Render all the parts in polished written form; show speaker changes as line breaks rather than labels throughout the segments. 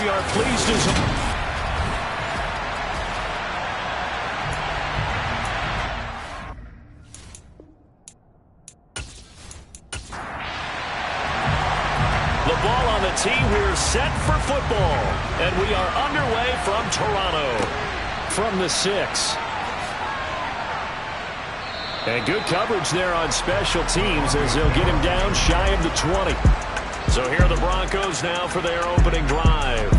we are pleased as... The ball on the tee. We're set for football. And we are underway from Toronto. From the 6. And good coverage there on special teams as they'll get him down shy of the 20. So here are the Broncos now for their opening drive.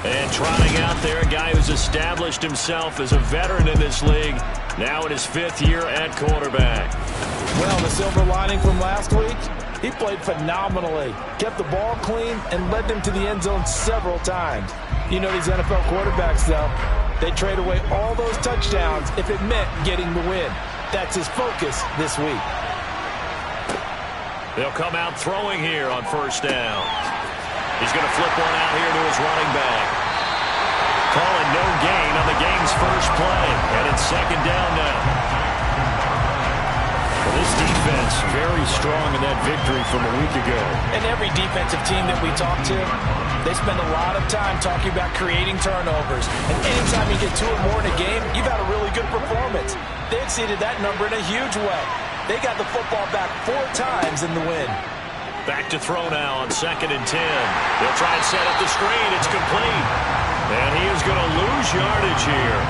And trotting out there, a guy who's established himself as a veteran in this league, now in his 5th year at quarterback.
Well, the silver lining from last week, he played phenomenally. Kept the ball clean and led them to the end zone several times. You know these NFL quarterbacks, though, they trade away all those touchdowns if it meant getting the win. That's his focus this week.
They'll come out throwing here on first down. He's going to flip one out here to his running back. Calling no gain on the game's first play. And it's second down now. Well, this defense very strong in that victory from a week ago.
And every defensive team that we talk to, they spend a lot of time talking about creating turnovers. And anytime you get 2 or more in a game, you've had a really good performance. They exceeded that number in a huge way. They got the football back 4 times in the win.
Back to throw now on second and 10. They'll try and set up the screen. It's complete. And he is going to lose yardage here.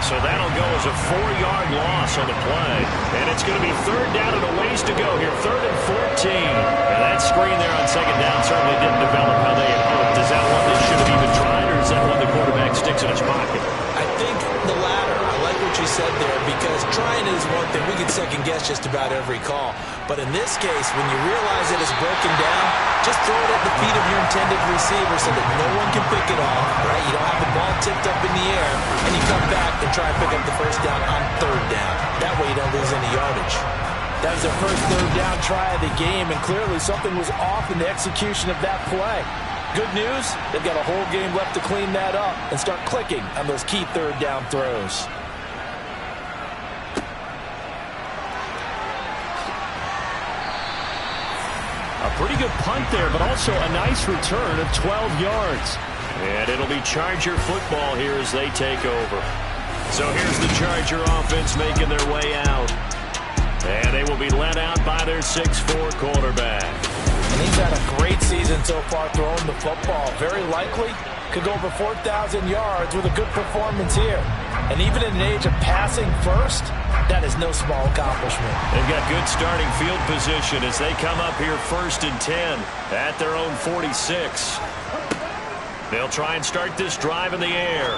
So that'll go as a 4-yard loss on the play. And it's going to be third down and a ways to go here. 3rd and 14. And that screen there on second down certainly didn't develop how they had hoped. Is that one they should have even tried, or is that one the quarterback sticks in his pocket?
I think the latter. I like what you said there, because trying is one thing. We can second guess just about every call. But in this case, when you realize that it's broken down, just throw it at the feet of your intended receiver so that no one can pick it off, right? You don't have the ball tipped up in the air, and you come back and try and pick up the first down on 3rd down. That way you don't lose any yardage. That was their first 3rd down try of the game, and clearly something was off in the execution of that play. Good news, they've got a whole game left to clean that up and start clicking on those key 3rd down throws.
A pretty good punt there, but also a nice return of 12 yards. And it'll be Charger football here as they take over. So here's the Charger offense making their way out. And they will be led out by their 6'4" quarterback.
And he's had a great season so far throwing the football. Very likely could go over 4,000 yards with a good performance here. And even in an age of passing first, that is no small accomplishment.
They've got good starting field position as they come up here 1st and 10 at their own 46. They'll try and start this drive in the air.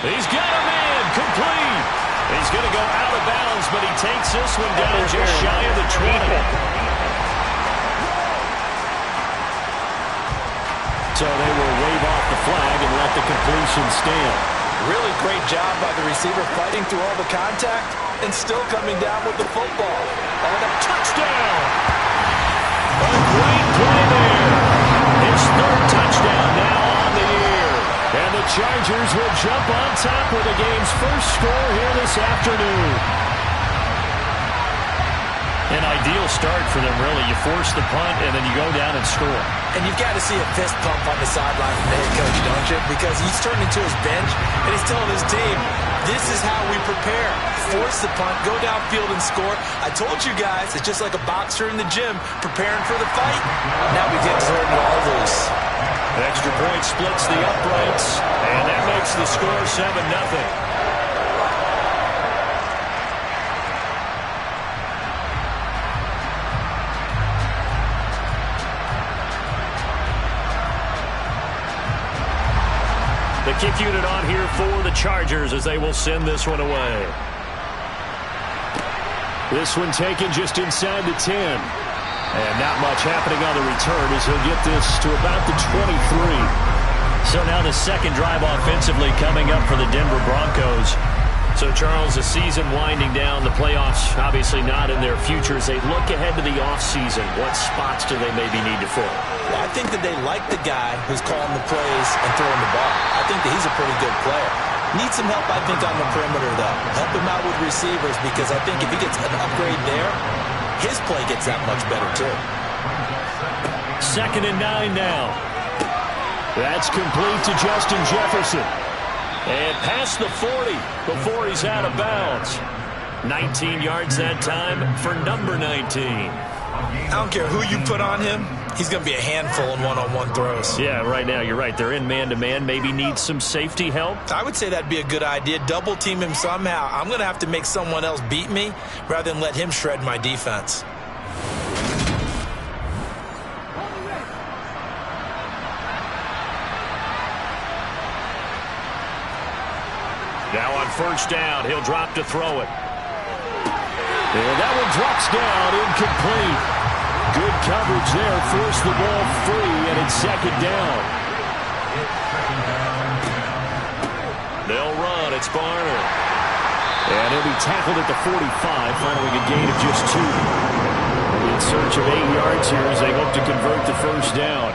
He's got him in, complete. He's going to go out of bounds, but he takes this one down just shy of the 20. So they will wave off the flag and let the completion stand.
Really great job by the receiver fighting through all the contact and still coming down with the football.
And a touchdown! A great play there. His 3rd touchdown now on the year. And the Chargers will jump on top with the game's first score here this afternoon. An ideal start for them, really. You force the punt, and then you go down and score.
And you've got to see a fist pump on the sideline from the head coach, don't you? Because he's turning to his bench, and he's telling his team, this is how we prepare. Force the punt, go downfield and score. I told you guys, it's just like a boxer in the gym preparing for the fight. Now we get to turn it all loose.
Extra point splits the uprights, and that makes the score 7-0. The kick unit on here for the Chargers as they will send this one away. This one taken just inside the 10. And not much happening on the return as he'll get this to about the 23. So now the second drive offensively coming up for the Denver Broncos. So, Charles, the season winding down, the playoffs obviously not in their future. As they look ahead to the offseason, what spots do they maybe need to fill?
Well, I think that they like the guy who's calling the plays and throwing the ball. I think that he's a pretty good player. Needs some help, I think, on the perimeter, though. Help him out with receivers, because I think if he gets an upgrade there, his play gets that much better, too.
2nd and 9 now. That's complete to Justin Jefferson. And past the 40 before he's out of bounds. 19 yards that time for number 19.
I don't care who you put on him. He's going to be a handful in one-on-one throws.
Yeah, right now you're right. They're in man-to-man. Maybe needs some safety help.
I would say that'd be a good idea. Double team him somehow. I'm going to have to make someone else beat me rather than let him shred my defense.
Now on first down, he'll drop to throw it. And that one drops down, incomplete. Good coverage there, forced the ball free, and it's 2nd down. They'll run, it's Barner. And he'll be tackled at the 45, following a gain of just 2. In search of 8 yards here as they hope to convert the first down.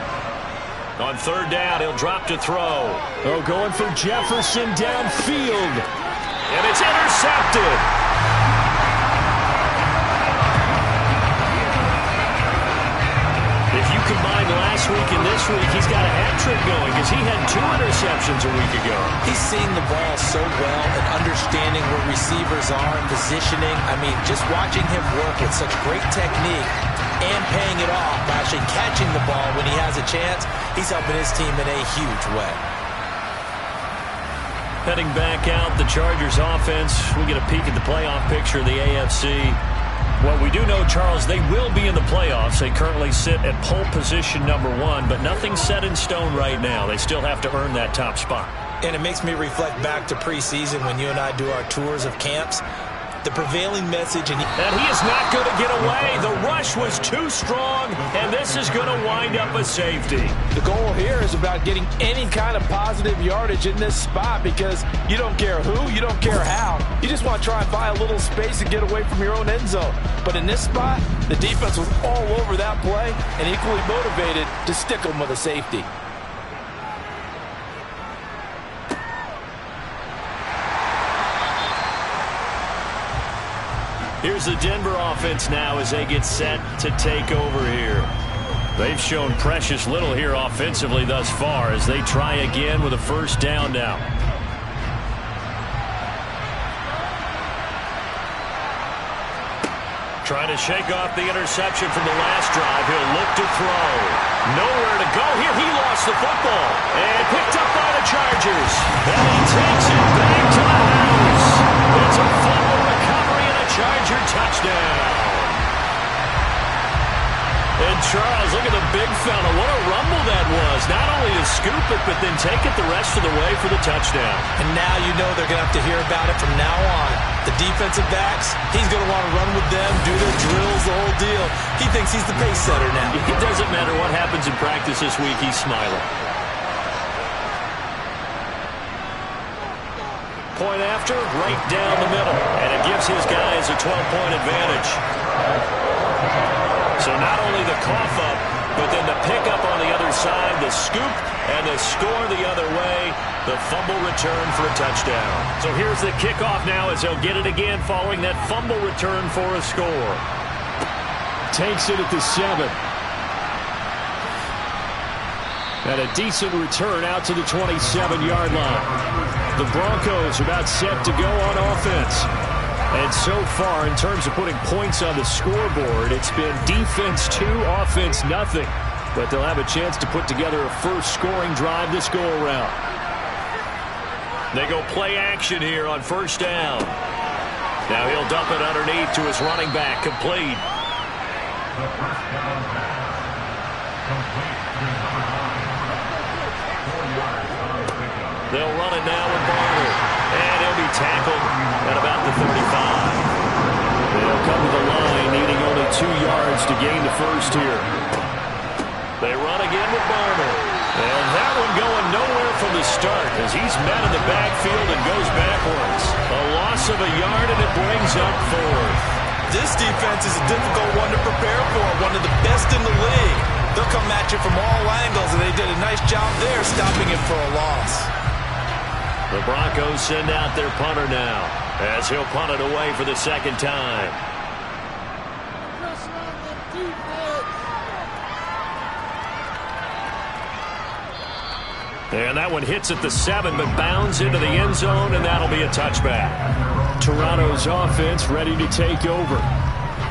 On third down, he'll drop to throw. Oh, going for Jefferson downfield. And it's intercepted. If you combine last week and this week, he's got a hat trick going because he had 2 interceptions a week ago.
He's seeing the ball so well and understanding where receivers are and positioning. I mean, just watching him work with such great technique and paying it off by actually catching the ball when he has a chance, he's helping his team in a huge way.
Heading back out, the Chargers offense. We'll get a peek at the playoff picture of the AFC. Well, we do know, Charles, they will be in the playoffs. They currently sit at pole position number 1, but nothing's set in stone right now. They still have to earn that top spot.
And it makes me reflect back to preseason when you and I do our tours of camps. The prevailing message, and
he is not going to get away. The rush was too strong, and this is going to wind up a safety.
The goal here is about getting any kind of positive yardage in this spot because you don't care who, you don't care how. You just want to try and find a little space and get away from your own end zone. But in this spot, the defense was all over that play and equally motivated to stick them with a safety.
Here's the Denver offense now as they get set to take over here. They've shown precious little here offensively thus far as they try again with a first down now. Trying to shake off the interception from the last drive. He'll look to throw. Nowhere to go here. He lost the football. And picked up by the Chargers. And he takes it back to the house. It's a fumble recovery and a Charger touchdown. And Charles, look at the big fella. What a rumble that was. Not only to scoop it, but then take it the rest of the way for the touchdown.
And now you know they're going to have to hear about it from now on. The defensive backs, he's going to want to run with them, do their drills, the whole deal. He thinks he's the pace setter now.
It doesn't matter what happens in practice this week, he's smiling. Point after, right down the middle. And it gives his guys a 12-point advantage. So not only the cough up, but then the pickup on the other side, the scoop, and the score the other way, the fumble return for a touchdown. So here's the kickoff now as they'll get it again following that fumble return for a score. Takes it at the 7. And a decent return out to the 27-yard line. The Broncos are about set to go on offense. And so far, in terms of putting points on the scoreboard, it's been defense 2, offense nothing. But they'll have a chance to put together a first scoring drive this go-around. They go play action here on first down. Now he'll dump it underneath to his running back, complete. They'll run it now with Barner. And he'll be tackled at about the 35. They'll come to the line, needing only 2 yards to gain the first here. They run again with Barner. And that one going nowhere from the start as he's met in the backfield and goes backwards. A loss of a yard, and it brings up 4th.
This defense is a difficult one to prepare for, one of the best in the league. They'll come at you from all angles, and they did a nice job there stopping it for a loss.
The Broncos send out their punter now as he'll punt it away for the second time. And that one hits at the 7, but bounds into the end zone, and that'll be a touchback.
Toronto's offense ready to take over.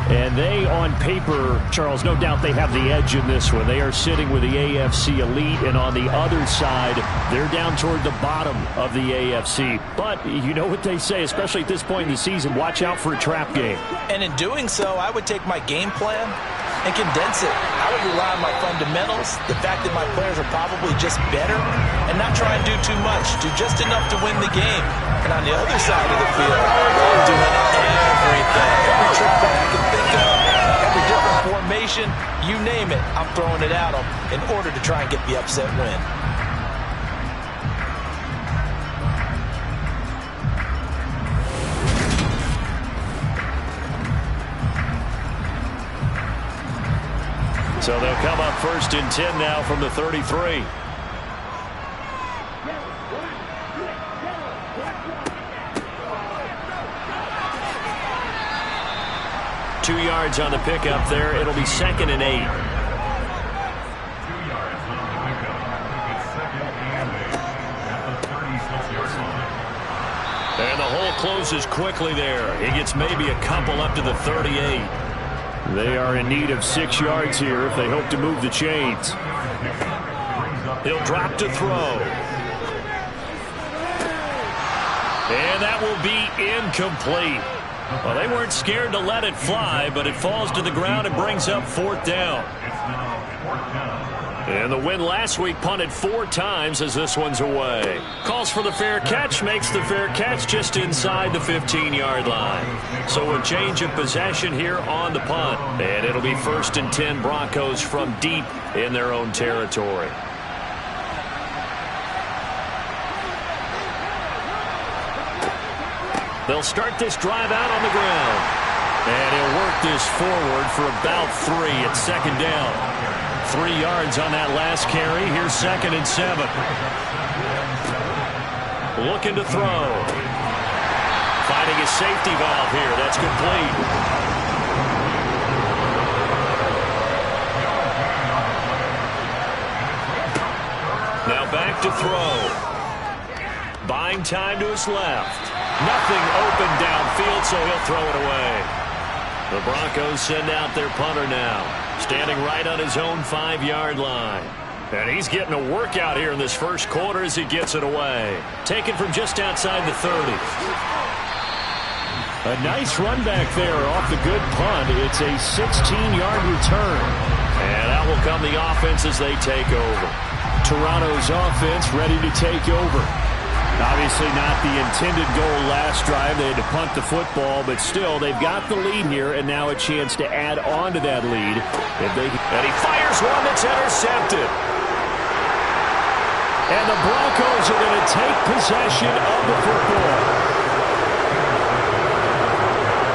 And they, on paper, Charles, no doubt they have the edge in this one. They are sitting with the AFC elite, and on the other side, they're down toward the bottom of the AFC. But you know what they say, especially at this point in the season, watch out for a trap game.
And in doing so, I would take my game plan and condense it. I would rely on my fundamentals, the fact that my players are probably just better, and not try and do too much, do just enough to win the game. And on the other side of the field, I'm doing everything. Every trick that I can think of, every different formation, you name it, I'm throwing it at them in order to try and get the upset win.
So they'll come up 1st and 10 now from the 33. Two yards on the pickup there. It'll be 2nd and 8. And the hole closes quickly there. He gets maybe a couple up to the 38.
They are in need of 6 yards here if they hope to move the chains.
He'll drop to throw. And that will be incomplete. Well, they weren't scared to let it fly, but it falls to the ground and brings up 4th down. And the win last week punted 4 times as this one's away. Calls for the fair catch, makes the fair catch just inside the 15-yard line. So a change of possession here on the punt. And it'll be 1st and 10 Broncos from deep in their own territory. They'll start this drive out on the ground. And he'll work this forward for about 3 at 2nd down. 3 yards on that last carry. Here's 2nd and 7. Looking to throw. Finding a safety valve here. That's complete. Now back to throw. Buying time to his left. Nothing open downfield, so he'll throw it away. The Broncos send out their punter now. Standing right on his own 5-yard line. And he's getting a workout here in this first quarter as he gets it away. Taken from just outside the 30.
A nice run back there off the good punt. It's a 16-yard return.
And out will come the offense as they take over.
Toronto's offense ready to take over. Obviously not the intended goal last drive. They had to punt the football, but still, they've got the lead here, and now a chance to add on to that lead.
And he fires one that's intercepted.
And the Broncos are going to take possession of the football.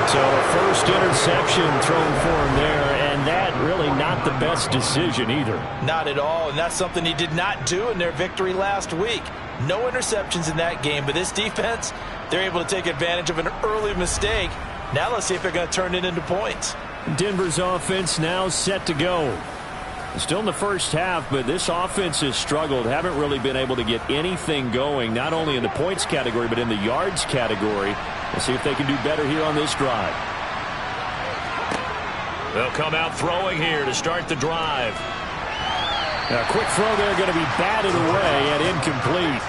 So a first interception thrown for him there, and that really not the best decision either.
Not at all, and that's something he did not do in their victory last week. No interceptions in that game, but this defense, they're able to take advantage of an early mistake. Now let's see if they're going to turn it into points.
Denver's offense now set to go. Still in the first half, but this offense has struggled. Haven't really been able to get anything going, not only in the points category, but in the yards category. We'll see if they can do better here on this drive.
They'll come out throwing here to start the drive.
A quick throw there going to be batted away and incomplete.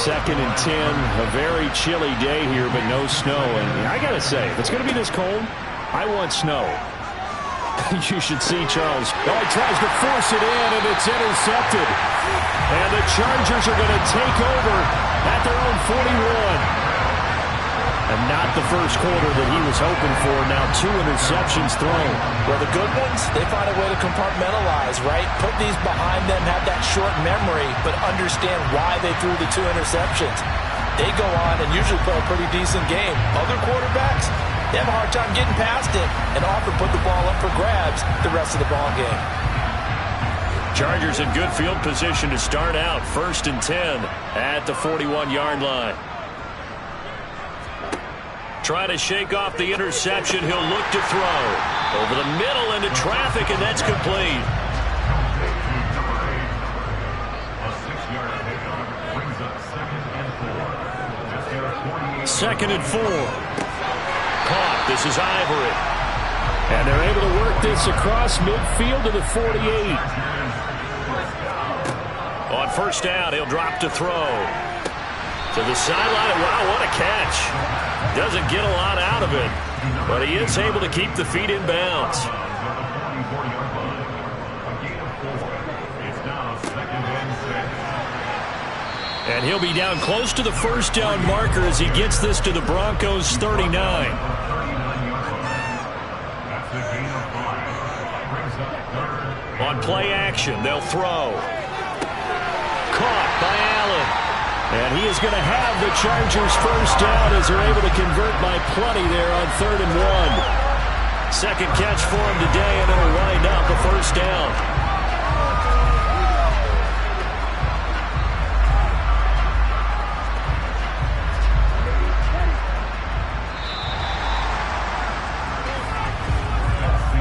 2nd and 10. A very chilly day here, but no snow. And I got to say, if it's going to be this cold, I want snow. You should see Charles. Oh, he tries to force it in, and it's intercepted. And the Chargers are going to take over at their own 41. And not the first quarter that he was hoping for. Now 2 interceptions thrown.
Well, the good ones, they find a way to compartmentalize, right? Put these behind them, have that short memory, but understand why they threw the 2 interceptions. They go on and usually play a pretty decent game. Other quarterbacks, they have a hard time getting past it and often put the ball up for grabs the rest of the ball game.
Chargers in good field position to start out. 1st and 10 at the 41-yard line. Try to shake off the interception. He'll look to throw. Over the middle into traffic, and that's complete. 2nd and 4. Caught. This is Ivory.
And they're able to work this across midfield to the 48.
On 1st down, he'll drop to throw. To the sideline. Wow, what a catch. Doesn't get a lot out of it, but he is able to keep the feet in bounds. And he'll be down close to the 1st down marker as he gets this to the Broncos 39. On play action, they'll throw. Caught by Allen. And he is going to have the Chargers 1st down as they're able to convert by plenty there on 3rd and 1. Second catch for him today, and it'll wind up a 1st down.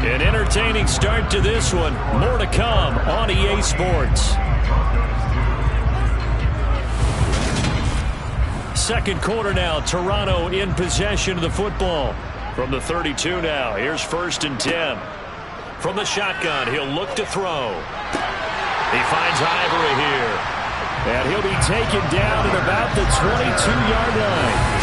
An entertaining start to this one. More to come on EA Sports. Second quarter now. Toronto in possession of the football. From the 32 now. Here's 1st and 10. From the shotgun, he'll look to throw. He finds Ivory here.
And he'll be taken down at about the 22-yard line.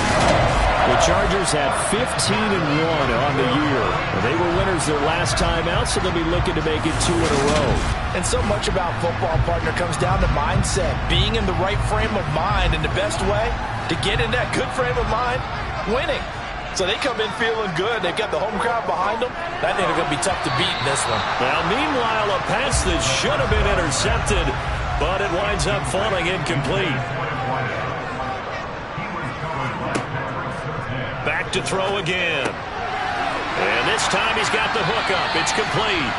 The Chargers have 15-1 on the year. They were winners their last time out, so they'll be looking to make it 2 in a row.
And so much about football, partner, comes down to mindset. Being in the right frame of mind, and the best way to get in that good frame of mind, winning. So they come in feeling good. They've got the home crowd behind them. I think they're going to be tough to beat in this one.
Now, meanwhile, a pass that should have been intercepted, but it winds up falling incomplete. Back to throw again. And this time he's got the hook up. It's complete.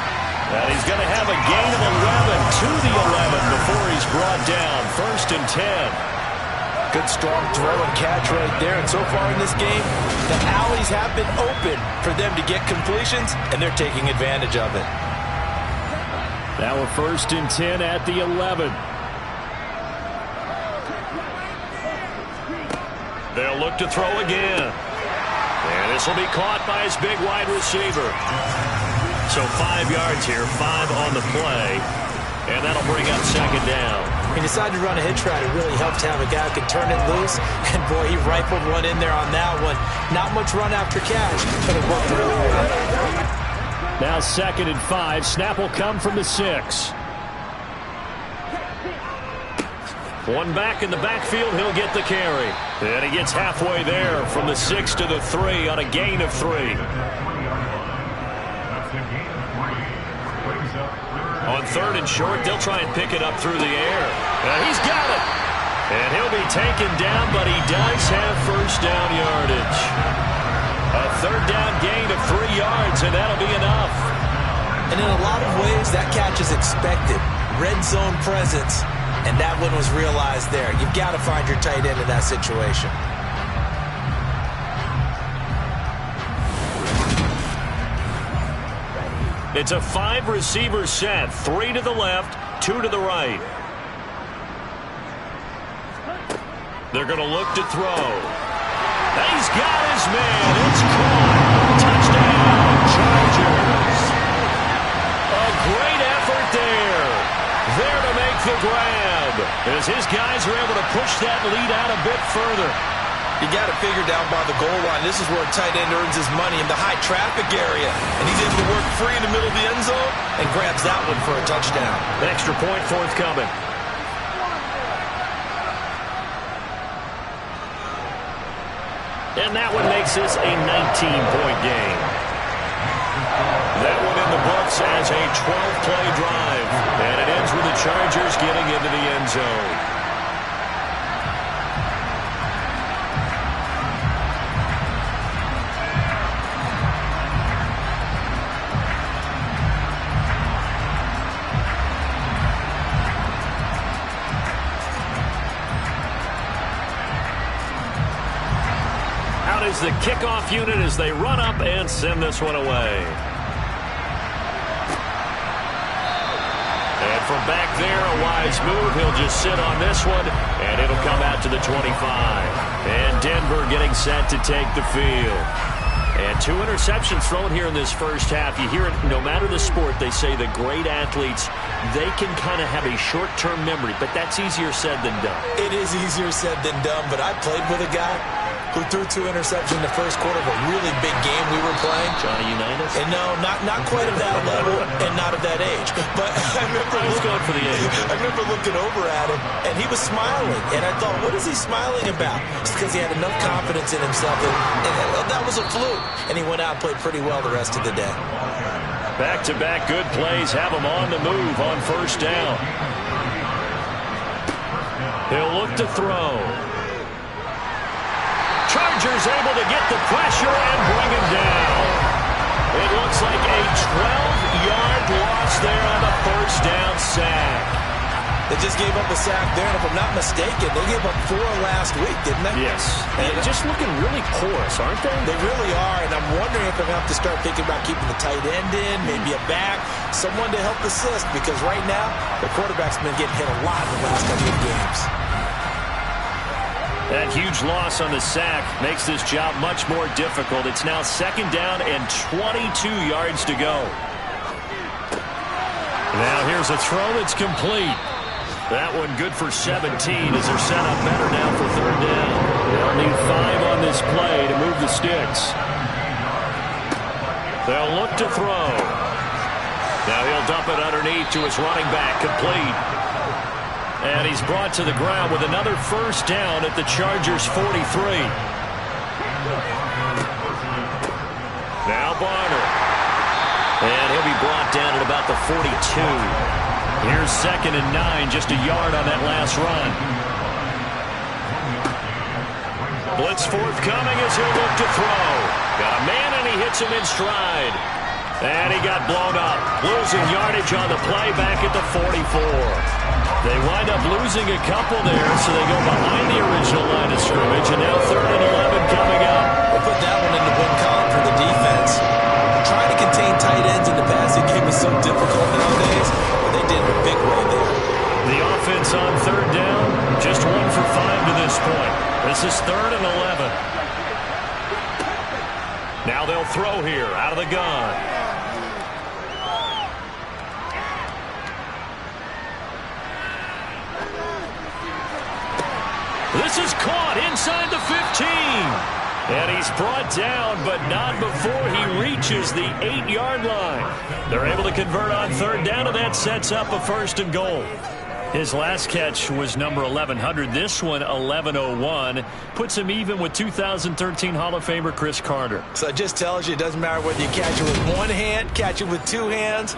And he's going to have a gain of 11 to the 11 before he's brought down. 1st and 10.
Good strong throw and catch right there. And so far in this game, the alleys have been open for them to get completions, and they're taking advantage of it.
Now a 1st and 10 at the 11.
They'll look to throw again. And this will be caught by his big wide receiver. So 5 yards here, 5 on the play. And that'll bring up 2nd down.
He decided to run a hitch route. It really helped to have a guy who could turn it loose. And, boy, he rifled one in there on that one. Not much run after catch, but it worked really well.
Now 2nd and 5. Snap will come from the 6.
One back in the backfield, he'll get the carry. And he gets halfway there from the 6 to the 3 on a gain of 3. On 3rd and short, they'll try and pick it up through the air. And he's got it. And he'll be taken down, but he does have 1st down yardage. A 3rd down gain of 3 yards, and that'll be enough.
And in a lot of ways, that catch is expected. Red zone presence. And that one was realized there. You've got to find your tight end in that situation.
It's a 5-receiver set. 3 to the left, 2 to the right. They're going to look to throw. He's got his man. It's caught. Touchdown, Chargers. A great effort there. There to make the grab, as his guys are able to push that lead out a bit further.
You got to figure down by the goal line. This is where a tight end earns his money, in the high traffic area. And he's able to work free in the middle of the end zone and grabs that one for a touchdown.
An extra point forthcoming. And that one makes this a 19-point game. That one in the books as a 12-play drive. And it ends with the Chargers getting into the end zone. Out is the kickoff unit as they run up and send this one away. And from back there, a wise move. He'll just sit on this one, and it'll come out to the 25. And Denver getting set to take the field. And 2 interceptions thrown here in this first half. You hear it no matter the sport. They say the great athletes, they can kind of have a short-term memory, but that's easier said than done.
It is easier said than done, but I played with a guy who threw 2 interceptions in the first quarter of a really big game we were playing.
Johnny Unitas?
And no, not quite at that level and not at that age. But I remember
going for the age.
I remember looking over at him, and he was smiling. And I thought, what is he smiling about? It's because he had enough confidence in himself, and that was a fluke. And he went out and played pretty well the rest of the day.
Back-to-back good plays have him on the move on first down. He'll look to throw. Chargers able to get the pressure and bring him down. It looks like a 12-yard loss there on the first down sack.
They just gave up a sack there, and if I'm not mistaken, they gave up 4 last week, didn't they?
Yes. And just looking really porous, aren't they?
They really are, and I'm wondering if I'm going to have to start thinking about keeping the tight end in, maybe a back, someone to help assist, because right now, the quarterback's been getting hit a lot in the last couple of games.
That huge loss on the sack makes this job much more difficult. It's now 2nd down and 22 yards to go. Now here's a throw that's complete. That one good for 17 as they're set up better now for 3rd down. They'll need 5 on this play to move the sticks. They'll look to throw. Now he'll dump it underneath to his running back, complete. And he's brought to the ground with another first down at the Chargers' 43. Now Barner. And he'll be brought down at about the 42. Here's 2nd and 9, just a yard on that last run. Blitz forthcoming as he'll look to throw. Got a man and he hits him in stride. And he got blown up. Losing yardage on the play back at the 44. They wind up losing a couple there, so they go behind the original line of scrimmage. And now 3rd and 11 coming up.
We'll put that one in the win column for the defense. Trying to contain tight ends in the passing game is so difficult nowadays. They did in a big way there.
The offense on 3rd down, just 1 for 5 to this point. This is 3rd and 11. Now they'll throw here out of the gun. This is caught inside the 15. And he's brought down, but not before he reaches the 8-yard line. They're able to convert on 3rd down, and that sets up a 1st and goal. His last catch was number 1100. This one, 1101. Puts him even with 2013 Hall of Famer Chris Carter.
So it just tells you it doesn't matter whether you catch it with 1 hand, catch it with 2 hands.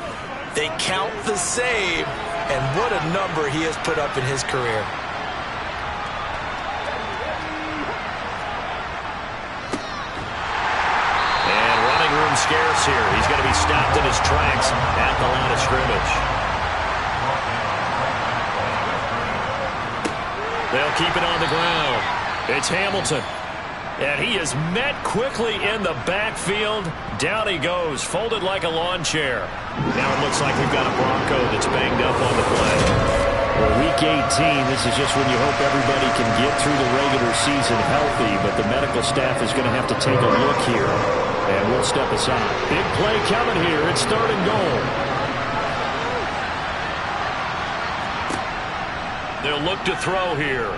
They count the save, and what a number he has put up in his career.
Scarce here. He's going to be stopped in his tracks at the line of scrimmage. They'll keep it on the ground. It's Hamilton. And he is met quickly in the backfield. Down he goes, folded like a lawn chair. Now it looks like we've got a Bronco that's banged up on the play.
Well, week 18, this is just when you hope everybody can get through the regular season healthy, but the medical staff is going to have to take a look here. And we'll step aside. Big play coming here. It's 3rd and goal.
They'll look to throw here.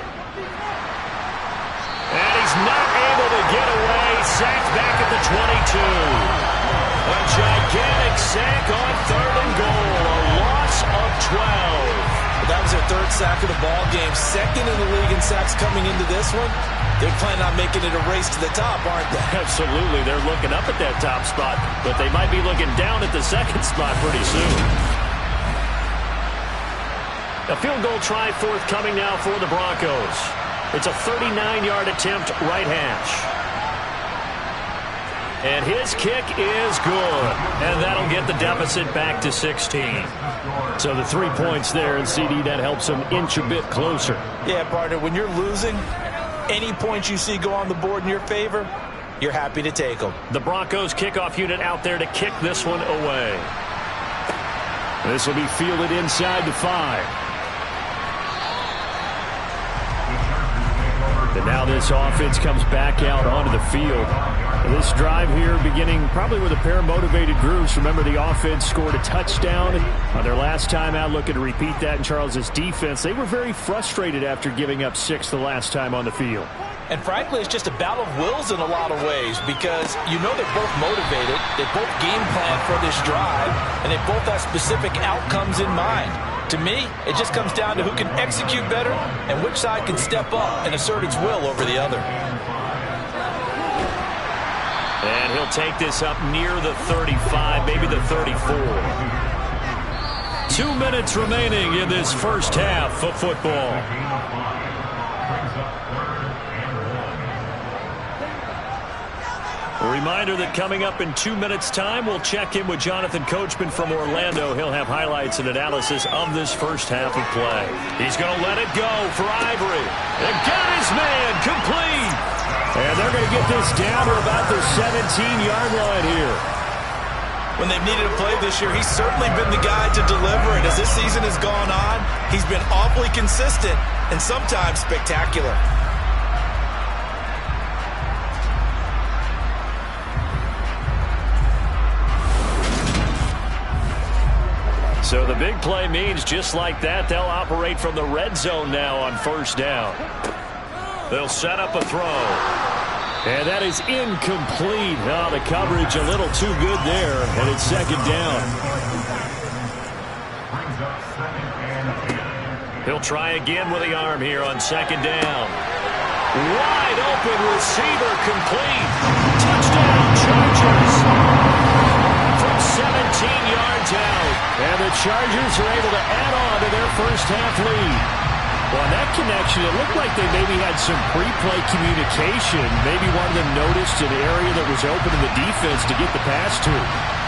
And he's not able to get away. Sacked back at the 22. A gigantic sack on 3rd and goal. A loss of 12.
That was their 3rd sack of the ball game. 2nd in the league in sacks coming into this one. They're planning on making it a race to the top, aren't they?
Absolutely. They're looking up at that top spot, but they might be looking down at the 2nd spot pretty soon. A field goal try forthcoming now for the Broncos. It's a 39-yard attempt, right hash. And his kick is good. And that'll get the deficit back to 16.
So the 3 points there, and CD, that helps them inch a bit closer.
Yeah, partner, when you're losing, any points you see go on the board in your favor, you're happy to take them.
The Broncos kickoff unit out there to kick this one away.
This will be fielded inside the 5. And now this offense comes back out onto the field. This drive here beginning probably with a pair of motivated groups. Remember, the offense scored a touchdown on their last time out. Looking to repeat that in Charles's defense. They were very frustrated after giving up 6 the last time on the field.
And frankly, it's just a battle of wills in a lot of ways because you know they're both motivated, they both game plan for this drive, and they both have specific outcomes in mind. To me, it just comes down to who can execute better and which side can step up and assert its will over the other.
And he'll take this up near the 35, maybe the 34. 2 minutes remaining in this first half of football. A reminder that coming up in 2 minutes' time, we'll check in with Jonathan Coachman from Orlando. He'll have highlights and analysis of this first half of play. He's going to let it go for Ivory. And got his man complete. And they're going to get this down to about the 17-yard line here.
When they've needed a play this year, he's certainly been the guy to deliver it. As this season has gone on, he's been awfully consistent and sometimes spectacular.
So the big play means just like that, they'll operate from the red zone now on first down. They'll set up a throw. And that is incomplete. Oh, the coverage a little too good there, and it's second down. He'll try again with the arm here on second down. Wide open receiver complete. Touchdown, Chargers. From 17 yards out. And the Chargers are able to add on to their first half lead. Well, that connection, it looked like they maybe had some pre-play communication. Maybe one of them noticed an area that was open in the defense to get the pass to.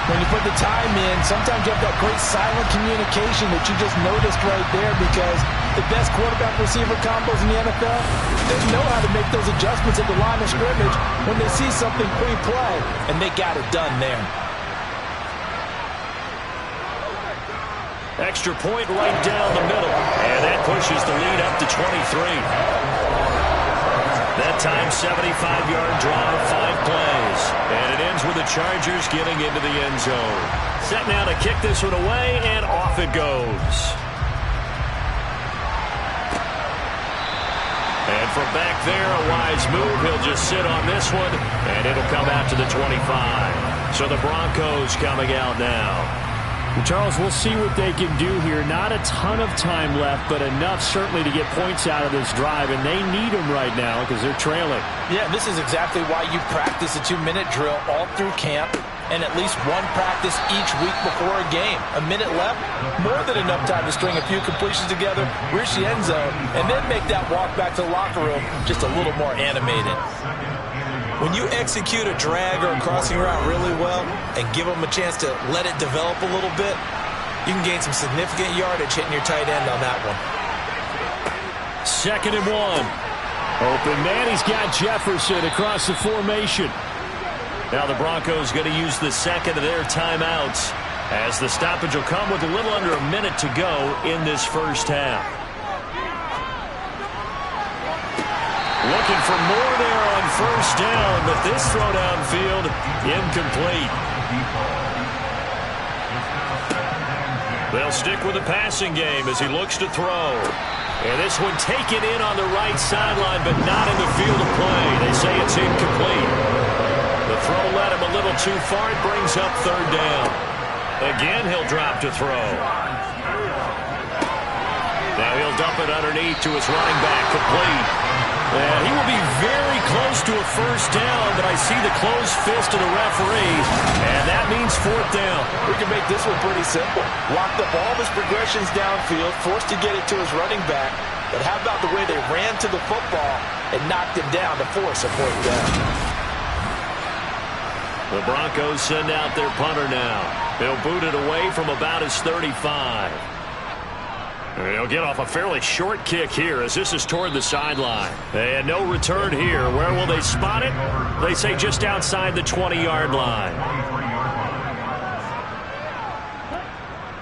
When you put the time in, sometimes you have that great silent communication that you just noticed right there because the best quarterback-receiver combos in the NFL, they know how to make those adjustments at the line of scrimmage when they see something pre-play, and they got it done there.
Extra point right down the middle. And that pushes the lead up to 23. That time, 75-yard drive, 5 plays. And it ends with the Chargers getting into the end zone. Set now to kick this one away, and off it goes. And from back there, a wise move. He'll just sit on this one, and it'll come out to the 25. So the Broncos coming out now.
Charles, we'll see what they can do here. Not a ton of time left, but enough certainly to get points out of this drive, and they need them right now because they're trailing.
Yeah, this is exactly why you practice a 2-minute drill all through camp and at least one practice each week before a game. A minute left, more than enough time to string a few completions together, reach the end zone, and then make that walk back to the locker room just a little more animated. When you execute a drag or a crossing route really well and give them a chance to let it develop a little bit, you can gain some significant yardage hitting your tight end on that one.
2nd and 1. Open man, he's got Jefferson across the formation.
Now the Broncos going to use the second of their timeouts as the stoppage will come with a little under a minute to go in this first half. Looking for more there on first down, but this throw downfield, incomplete. They'll stick with the passing game as he looks to throw. And this one taken in on the right sideline, but not in the field of play. They say it's incomplete. The throw led him a little too far. It brings up 3rd down. Again, he'll drop to throw. Now he'll dump it underneath to his running back, complete. And he will be very close to a first down, but I see the closed fist of the referee, and that means 4th down.
We can make this one pretty simple. Locked up all of his progressions downfield, forced to get it to his running back. But how about the way they ran to the football and knocked him down to force a 4th down?
The Broncos send out their punter now. They'll boot it away from about his 35. He'll get off a fairly short kick here as this is toward the sideline. And no return here. Where will they spot it? They say just outside the 20-yard line.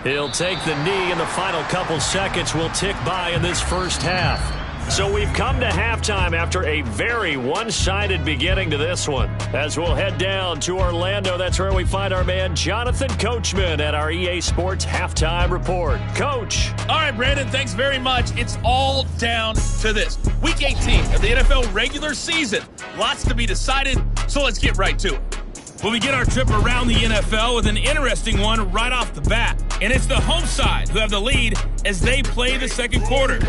He'll take the knee, and the final couple seconds will tick by in this first half. So we've come to halftime after a very one-sided beginning to this one. As we'll head down to Orlando, that's where we find our man Jonathan Coachman at our EA Sports Halftime Report. Coach.
All right, Brandon, thanks very much. It's all down to this. Week 18 of the NFL regular season. Lots to be decided, so let's get right to it. We'll begin our trip around the NFL with an interesting one right off the bat. And it's the home side who have the lead as they play the second quarter.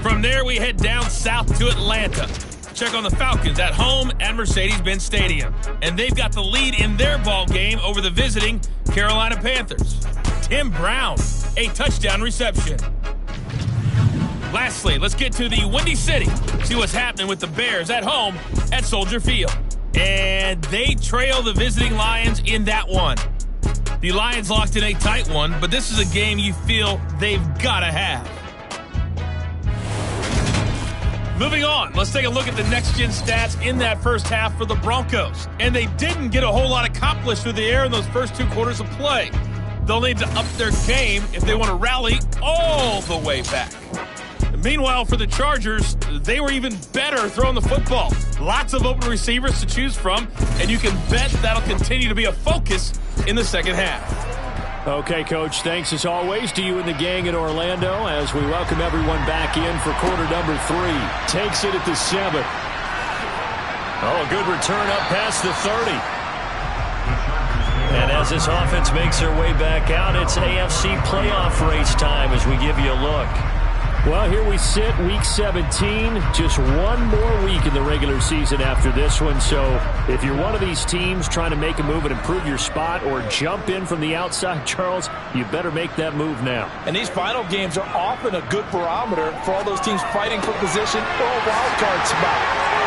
From there, we head down south to Atlanta. Check on the Falcons at home at Mercedes-Benz Stadium. And they've got the lead in their ball game over the visiting Carolina Panthers. Tim Brown, a touchdown reception. Lastly, let's get to the Windy City. See what's happening with the Bears at home at Soldier Field. And they trail the visiting Lions in that one. The Lions lost in a tight one, but this is a game you feel they've got to have. Moving on, let's take a look at the next-gen stats in that first half for the Broncos. And they didn't get a whole lot accomplished through the air in those first two quarters of play. They'll need to up their game if they want to rally all the way back. Meanwhile, for the Chargers, they were even better throwing the football. Lots of open receivers to choose from, and you can bet that'll continue to be a focus in the second half.
Okay, Coach, thanks as always to you and the gang in Orlando as we welcome everyone back in for quarter number 3. Takes it at the 7.
Oh, good return up past the 30. And as this offense makes their way back out, it's AFC playoff race time as we give you a look.
Well, here we sit, Week 17, just one more week in the regular season after this one. So if you're one of these teams trying to make a move and improve your spot or jump in from the outside, Charles, you better make that move now.
And these final games are often a good barometer for all those teams fighting for position or a wild card spot.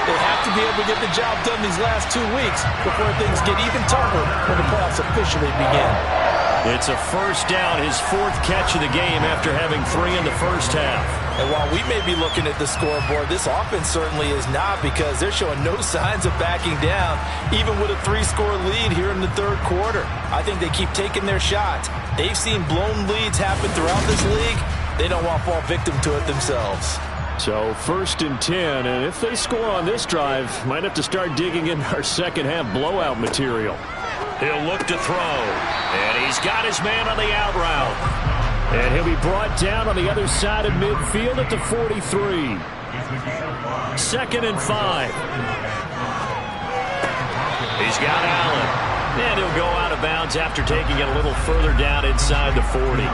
They have to be able to get the job done these last 2 weeks before things get even tougher when the playoffs officially begin.
It's a first down, his 4th catch of the game after having 3 in the first half.
And while we may be looking at the scoreboard, this offense certainly is not, because they're showing no signs of backing down, even with a 3-score lead here in the third quarter. I think they keep taking their shots. They've seen blown leads happen throughout this league. They don't want to fall victim to it themselves.
So 1st and 10, and if they score on this drive, might have to start digging in our second half blowout material.
He'll look to throw, and he's got his man on the out route.
And he'll be brought down on the other side of midfield at the 43.
2nd and 5. He's got Allen. And he'll go out of bounds after taking it a little further down inside the 40.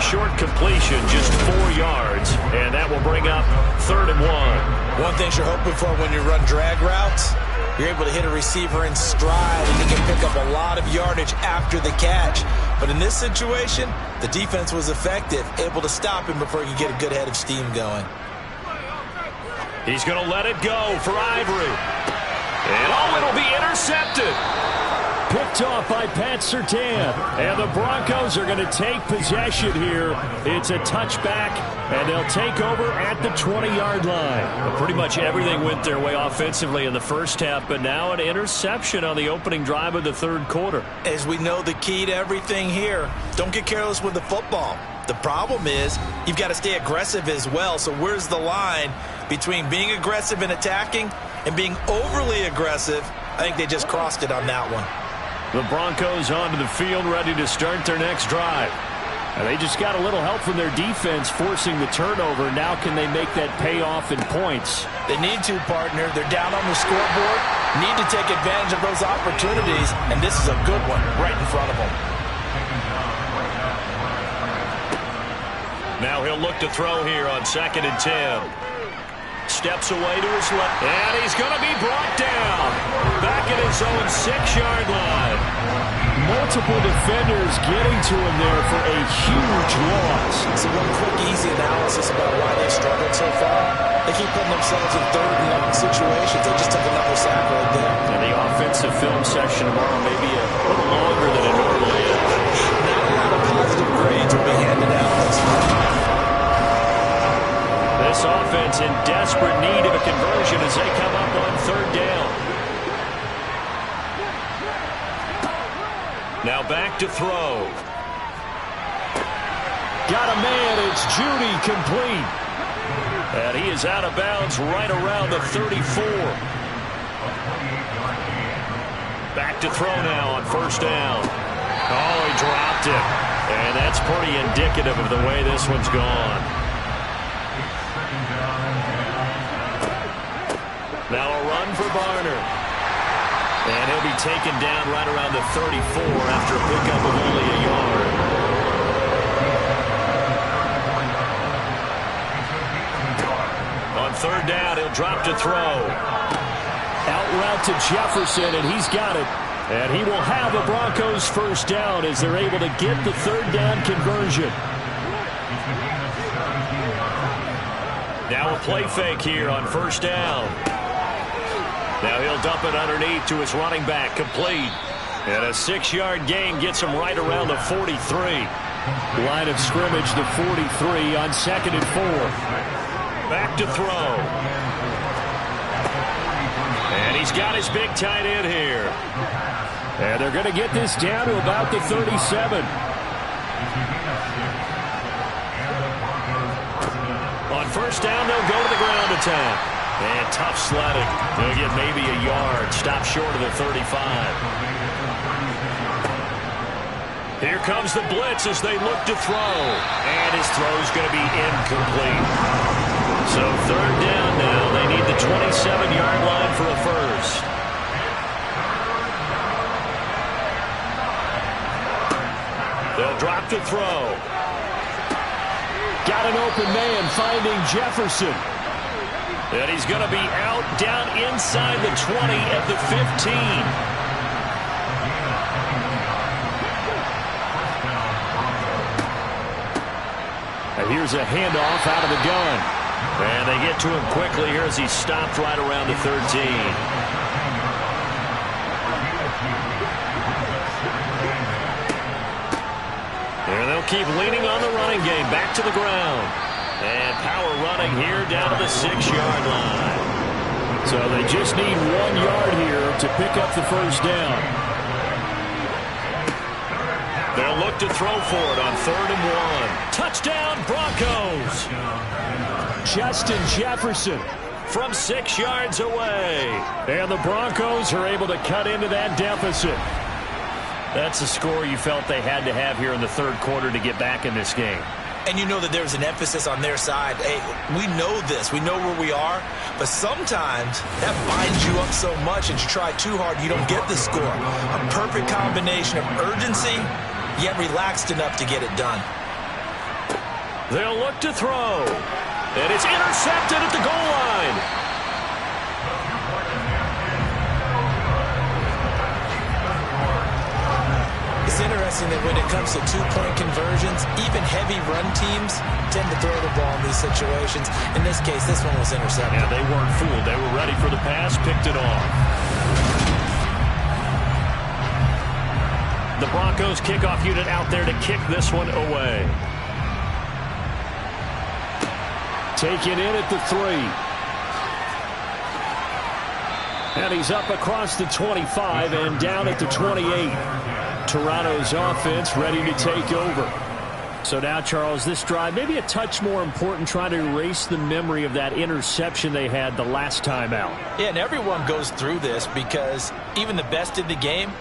Short completion, just 4 yards, and that will bring up 3rd and 1.
One thing you're hoping for when you run drag routes, you're able to hit a receiver in stride, and he can pick up a lot of yardage after the catch. But in this situation, the defense was effective, able to stop him before he could get a good head of steam going.
He's going to let it go for Ivory. And it'll be intercepted.
Picked off by Pat Surtain. And the Broncos are going to take possession here. It's a touchback, and they'll take over at the 20-yard line.
Well, pretty much everything went their way offensively in the first half, but now an interception on the opening drive of the third quarter.
As we know, the key to everything here, don't get careless with the football. The problem is you've got to stay aggressive as well. So where's the line between being aggressive and attacking and being overly aggressive? I think they just crossed it on that one.
The Broncos onto the field, ready to start their next drive. And they just got a little help from their defense forcing the turnover. Now can they make that pay off in points?
They need to, partner. They're down on the scoreboard. Need to take advantage of those opportunities. And this is a good one right in front of them.
Now he'll look to throw here on 2nd and 10. Steps away to his left. And he's going to be brought down. Back at his own 6-yard line.
Multiple defenders getting to him there for a huge loss.
So one quick, easy analysis about why they struggled so far. They keep putting themselves in 3rd and long situations. They just took another sack right there.
And the offensive film session tomorrow may be a little longer than it normally is.
Not a lot of positive grades will be handed out this time.
This offense in desperate need of a conversion as they come up on 3rd down. Now back to throw.
got a man. It's Judy, complete.
And he is out of bounds right around the 34. Back to throw now on first down. Oh, he dropped it. And that's pretty indicative of the way this one's gone. Now a run for Barner. And he'll be taken down right around the 34 after a pickup of only a yard. On third down, he'll drop to throw.
Out route to Jefferson, and he's got it. And he will have a Broncos first down as they're able to get the third down conversion.
Now a play fake here on first down. Now he'll dump it underneath to his running back, complete. And a 6-yard gain gets him right around the 43.
Line of scrimmage, the 43 on 2nd and 4.
Back to throw. And he's got his big tight end here.
And they're going to get this down to about the 37.
On first down, they'll go to the ground attack. And tough sledding. They'll get maybe a yard. Stop short of the 35. Here comes the blitz as they look to throw. And his throw's going to be incomplete. So third down now. They need the 27-yard line for a first. They'll drop to throw.
Got an open man finding Jefferson.
And he's going to be out down inside the 20 at the 15.
And here's a handoff out of the gun.
And they get to him quickly here as he's stopped right around the 13. And they'll keep leaning on the running game. Back to the ground. And power running here down to the 6-yard line.
So they just need 1 yard here to pick up the first down.
They'll look to throw for it on 3rd and 1. Touchdown, Broncos.
Justin Jefferson
from 6 yards away.
And the Broncos are able to cut into that deficit.
That's a score you felt they had to have here in the third quarter to get back in this game.
And you know that there's an emphasis on their side. Hey, we know this. We know where we are. But sometimes that binds you up so much that you try too hard, you don't get the score. A perfect combination of urgency, yet relaxed enough to get it done.
They'll look to throw. And it's intercepted at the goal line.
It's interesting that when it comes to two-point conversions, even heavy run teams tend to throw the ball in these situations. In this case, this one was intercepted.
Yeah, they weren't fooled. They were ready for the pass, picked it off. The Broncos kickoff unit out there to kick this one away.
Taken in at the 3. And he's up across the 25 and down at the 28. Toronto's offense ready to take over. So now, Charles, this drive maybe a touch more important, trying to erase the memory of that interception they had the last time out.
Yeah, and everyone goes through this because even the best in the game,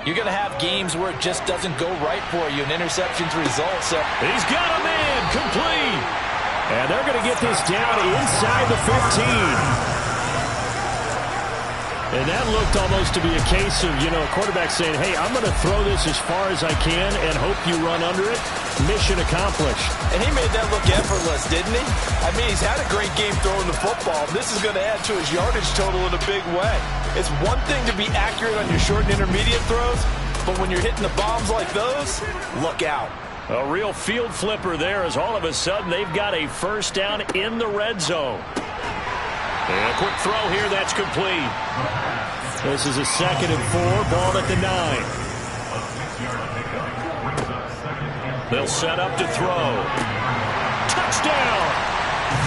you're going to have games where it just doesn't go right for you, and interceptions result. So
he's got a man, complete.
And they're going to get this down inside the 15. And that looked almost to be a case of, a quarterback saying, hey, I'm going to throw this as far as I can and hope you run under it. Mission accomplished.
And he made that look effortless, didn't he? I mean, he's had a great game throwing the football. This is going to add to his yardage total in a big way. It's one thing to be accurate on your short and intermediate throws, but when you're hitting the bombs like those, look out.
A real field flipper there as all of a sudden they've got a first down in the red zone. And a quick throw here, that's complete.
This is a 2nd and 4, ball at the 9.
They'll set up to throw. Touchdown!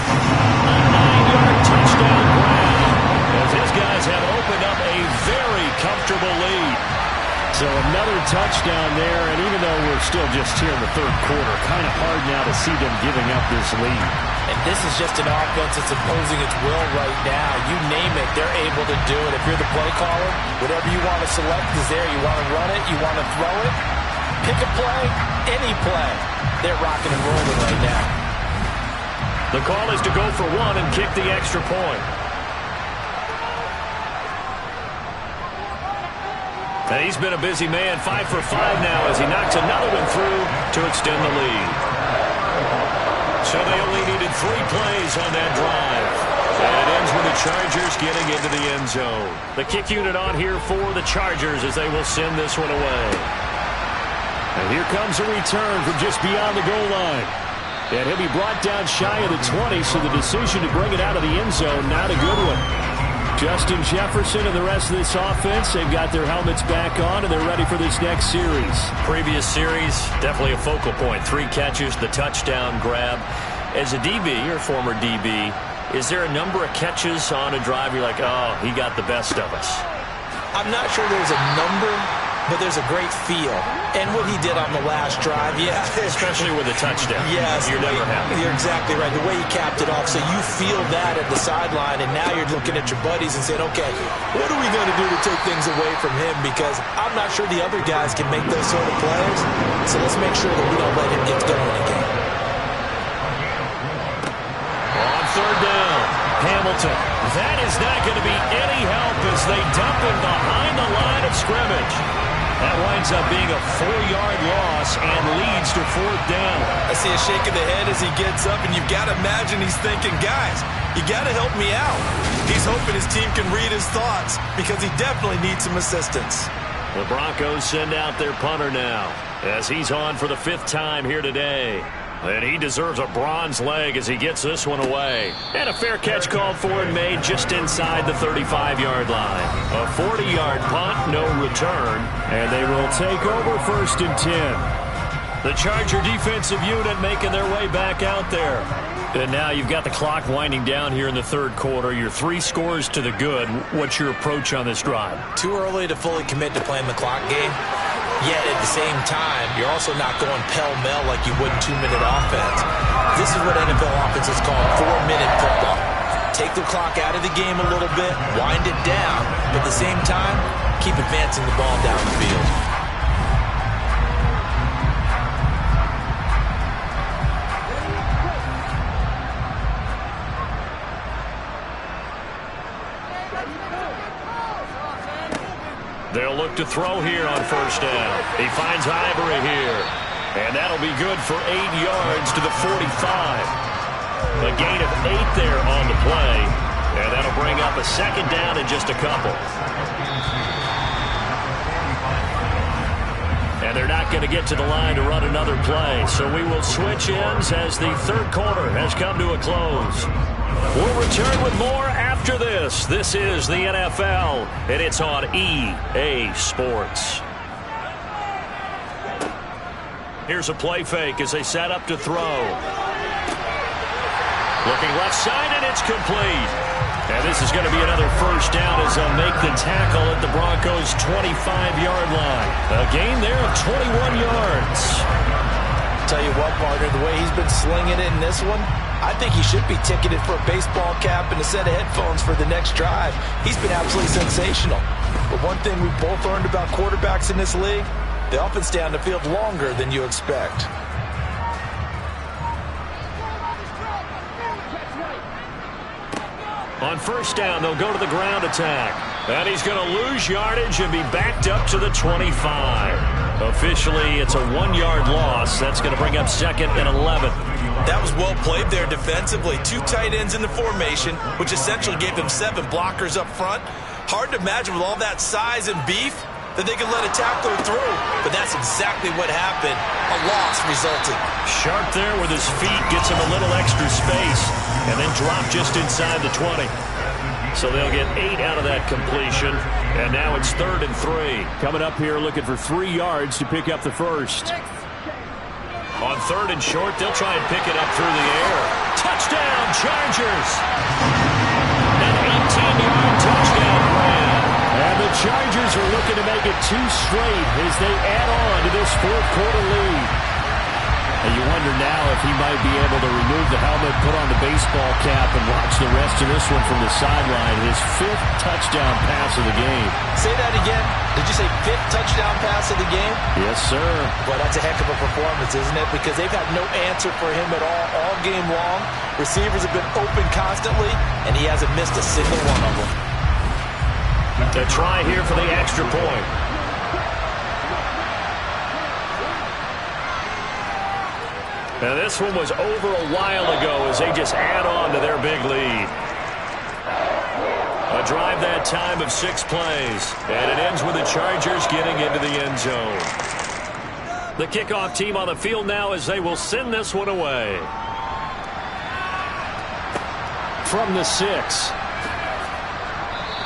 A 9-yard touchdown grab as his guys have opened up a very comfortable lead.
So another touchdown there, and even though we're still just here in the third quarter, kind of hard now to see them giving up this lead.
And this is just an offense that's imposing its will right now. You name it, they're able to do it. If you're the play caller, whatever you want to select is there. You want to run it, you want to throw it, pick a play, any play. They're rocking and rolling right now.
The call is to go for one and kick the extra point. And he's been a busy man, 5 for 5 now as he knocks another one through to extend the lead. So they only needed 3 plays on that drive. And it ends with the Chargers getting into the end zone. The kick unit on here for the Chargers as they will send this one away.
And here comes a return from just beyond the goal line. And he'll be brought down shy of the 20, so the decision to bring it out of the end zone, not a good one. Justin Jefferson and the rest of this offense, they've got their helmets back on, and they're ready for this next series.
Previous series, definitely a focal point. 3 catches, the touchdown grab. As a DB, or former DB, is there a number of catches on a drive you're like, oh, he got the best of us?
I'm not sure there's a number, but there's a great feel. And what he did on the last drive, yeah.
Especially with a touchdown.
Yes.
You're never happy.
You're exactly right. The way he capped it off, so you feel that at the sideline, and now you're looking at your buddies and saying, okay, what are we going to do to take things away from him? Because I'm not sure the other guys can make those sort of plays. So let's make sure that we don't let him get going again.
On third down, Hamilton. That is not going to be any help as they dump him behind the line of scrimmage. That winds up being a 4-yard loss and leads to 4th down.
I see a shake of the head as he gets up, and you've got to imagine he's thinking, guys, you got to help me out. He's hoping his team can read his thoughts because he definitely needs some assistance.
The Broncos send out their punter now as he's on for the 5th time here today. And he deserves a bronze leg as he gets this one away. And a fair catch called for and made just inside the 35-yard line. A 40-yard punt, no return.
And they will take over 1st and 10.
The Charger defensive unit making their way back out there. And now you've got the clock winding down here in the third quarter. You're 3 scores to the good. What's your approach on this drive?
Too early to fully commit to playing the clock game. Yet at the same time, you're also not going pell-mell like you would in 2-minute offense. This is what NFL offenses call 4-minute football. Take the clock out of the game a little bit, wind it down, but at the same time, keep advancing the ball down the field.
They'll look to throw here on 1st down. He finds Ivory here. And that'll be good for 8 yards to the 45. A gain of 8 there on the play. And that'll bring up a 2nd down in just a couple. And they're not going to get to the line to run another play. So we will switch ends as the third quarter has come to a close. We'll return with more after this. This is the NFL, and it's on EA Sports. Here's a play fake as they set up to throw. Looking left side, and it's complete. And this is going to be another 1st down as they'll make the tackle at the Broncos' 25-yard line. A gain there of 21 yards.
Tell you what, partner, the way he's been slinging it in this one, I think he should be ticketed for a baseball cap and a set of headphones for the next drive. He's been absolutely sensational. But one thing we've both learned about quarterbacks in this league, they often stay on the field longer than you expect.
On 1st down, they'll go to the ground attack. And he's going to lose yardage and be backed up to the 25. Officially, it's a 1-yard loss. That's going to bring up 2nd and 11.
That was well played there defensively. 2 tight ends in the formation, which essentially gave them 7 blockers up front. Hard to imagine with all that size and beef that they could let a tackle through. But that's exactly what happened. A loss resulted.
Sharp there with his feet, gets him a little extra space, and then drop just inside the 20. So they'll get 8 out of that completion, and now it's 3rd and 3.
Coming up here looking for 3 yards to pick up the 1st.
On 3rd and short, they'll try and pick it up through the air. Touchdown, Chargers! An 18-yard touchdown grab.
And the Chargers are looking to make it 2 straight as they add on to this fourth quarter lead. And you wonder now if he might be able to remove the helmet, put on the baseball cap, and watch the rest of this one from the sideline. His 5th touchdown pass of the game.
Say that again. Did you say 5th touchdown pass of the game?
Yes, sir.
Well, that's a heck of a performance, isn't it? Because they've had no answer for him at all game long. Receivers have been open constantly, and he hasn't missed a single one of them.
A try here for the extra point. Now this one was over a while ago as they just add on to their big lead. A drive that time of 6 plays. And it ends with the Chargers getting into the end zone. The kickoff team on the field now as they will send this one away.
From the 6.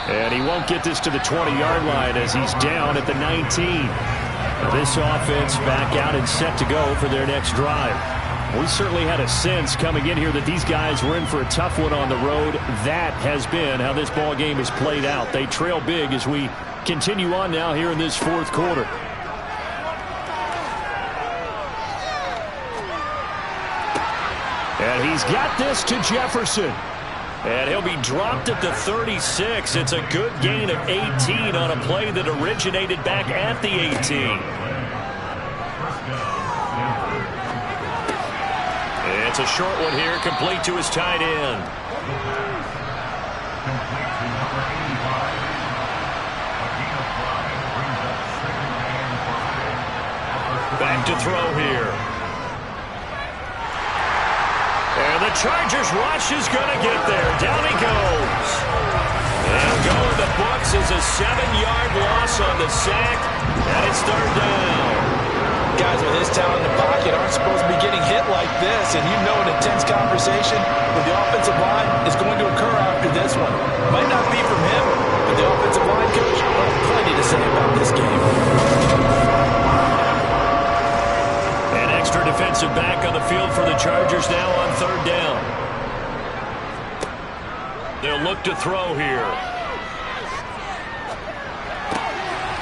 And he won't get this to the 20-yard line as he's down at the 19. Now this offense back out and set to go for their next drive. We certainly had a sense coming in here that these guys were in for a tough one on the road. That has been how this ball game has played out. They trail big as we continue on now here in this fourth quarter. And he's got this to Jefferson.
And he'll be dropped at the 36. It's a good gain of 18 on a play that originated back at the 18. It's a short one here, complete to his tight end. Back to throw here. And the Chargers rush is going to get there. Down he goes. And going the books is a 7-yard loss on the sack. And it's 3rd down.
Guys with his talent in the pocket aren't supposed to be getting hit like this, and you know an intense conversation with the offensive line is going to occur after this one. Might not be from him, but the offensive line coach will have plenty to say about this game.
An extra defensive back on the field for the Chargers now on 3rd down. They'll look to throw here.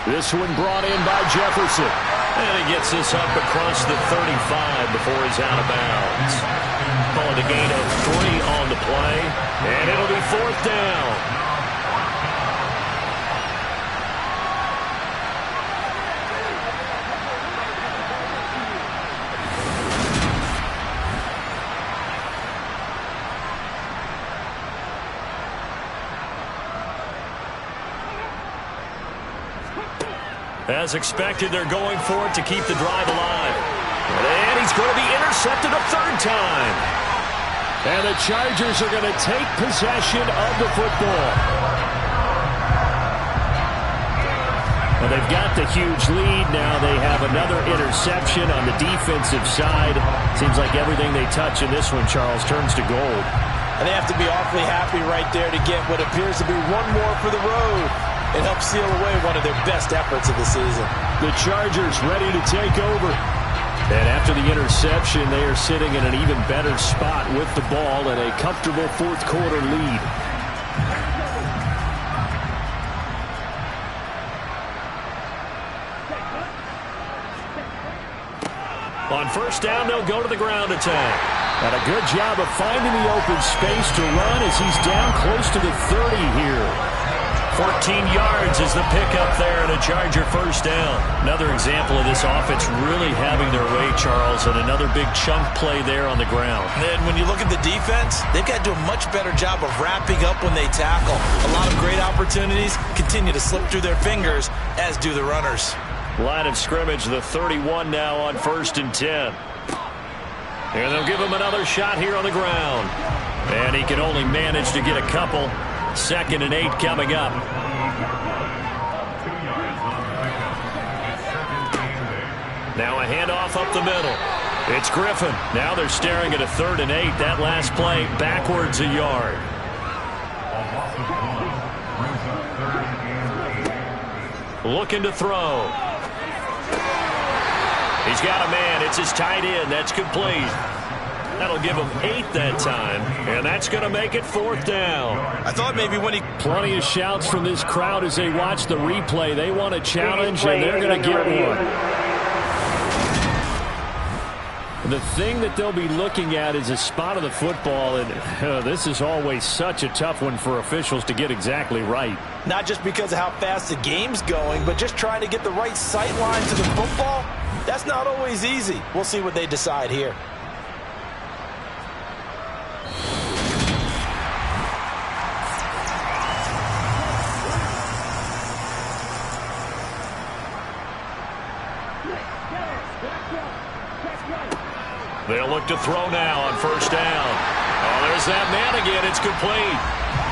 This one brought in by Jefferson.
And he gets this up across the 35 before he's out of bounds. Calling a gain of 3 on the play. And it'll be 4th down. As expected, they're going for it to keep the drive alive. And he's going to be intercepted a 3rd time.
And the Chargers are going to take possession of the football. Well, they've got the huge lead. Now they have another interception on the defensive side. Seems like everything they touch in this one, Charles, turns to gold.
And they have to be awfully happy right there to get what appears to be one more for the road. It helps seal away one of their best efforts of the season.
The Chargers ready to take over. And after the interception, they are sitting in an even better spot with the ball and a comfortable fourth quarter lead.
On 1st down, they'll go to the ground attack.
And a good job of finding the open space to run as he's down close to the 30 here.
14 yards is the pickup there and a Charger 1st down. Another example of this offense really having their way, Charles, and another big chunk play there on the ground.
And then when you look at the defense, they've got to do a much better job of wrapping up when they tackle. A lot of great opportunities continue to slip through their fingers, as do the runners.
Line of scrimmage, the 31 now on 1st and 10. And they'll give him another shot here on the ground. And he can only manage to get a couple. 2nd and 8 coming up. Now a handoff up the middle. It's Griffin. Now they're staring at a 3rd and 8. That last play backwards a yard. Looking to throw. He's got a man. It's his tight end. That's complete. That'll give him 8 that time, and that's going to make it 4th down.
I thought maybe when he...
Plenty of shouts from this crowd as they watch the replay. They want a challenge, and they're going to get one. The thing that they'll be looking at is a spot of the football, and this is always such a tough one for officials to get exactly right.
Not just because of how fast the game's going, but just trying to get the right sight line to the football. That's not always easy. We'll see what they decide here.
They'll look to throw now on 1st down. Oh, there's that man again. It's complete.